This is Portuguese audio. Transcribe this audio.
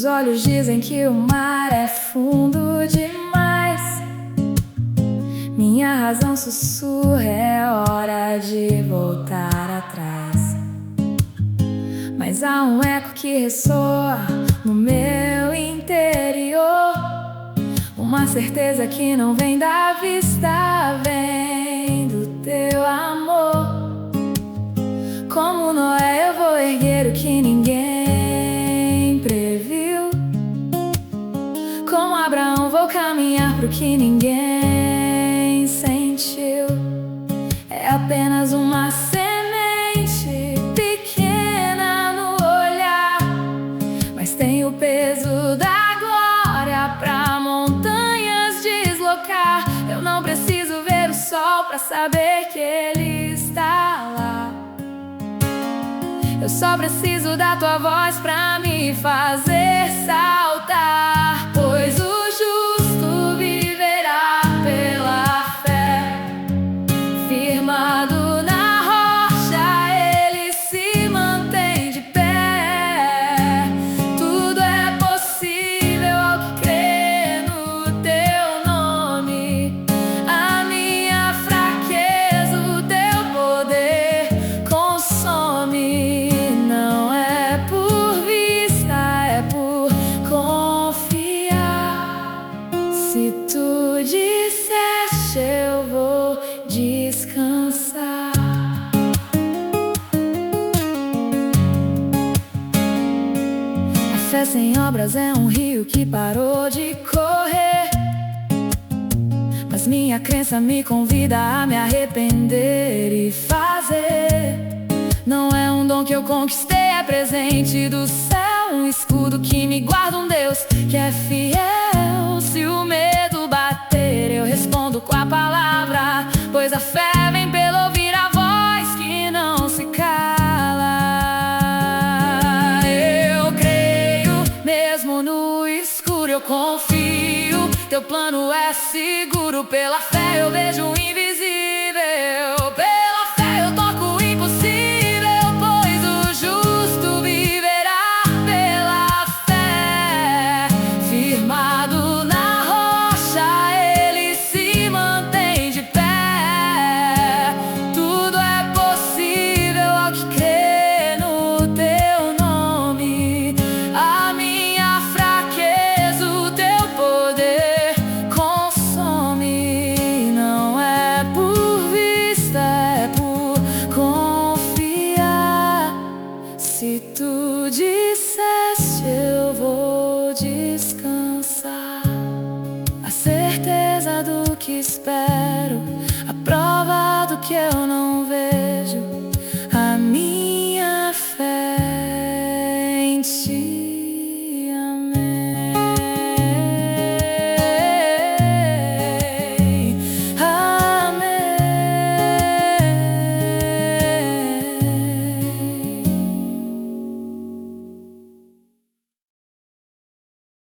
olhos dizem que o mar é fundo demais. Minha razão sussurra, é hora de voltar atrás. Mas há um eco que ressoa no meu interior, uma certeza que não vem da vista, vem do teu amor. Como Noé eu vou erguer o que ninguém previu. Como Abraão vou caminhar pro que ninguém sentiu. É apenas uma semente pequena no olhar, mas tem o peso da glória pra montanhas deslocar. Eu não preciso ver o sol pra saber que ele está lá. Eu só preciso da tua voz pra me fazer saltar. Pois o justo viverá pela fé, firmado na rocha, ele se mantém de pé. Tudo é possível ao que crê no teu nome. A minha fraqueza, o teu poder consome. Não é por vista, é por confiar. Se tu disseste, eu vou descansar. A fé sem obras é um rio que parou de correr, mas minha crença me convida a me arrepender e fazer. Não é um dom que eu conquistei, é presente do céu, um escudo que me guarda, um Deus que é fiel. Se o medo bater, eu respondo com a palavra, pois a fé vem pelo ouvir a voz que não se cala. Eu creio, mesmo no escuro eu confio. Teu plano é seguro, pela fé eu vejo o invisível. Pela fé eu toco o impossível, pois o justo viverá pela fé. Firmado na rocha, ele se mantém de pé. Tudo é possível ao que crê no teu nome. A minha fraqueza, o teu poder consome. Não é por vista, é por confiar. Se tu disseste, eu vou descansar. A certeza do que espero, a prova do que eu não vejo.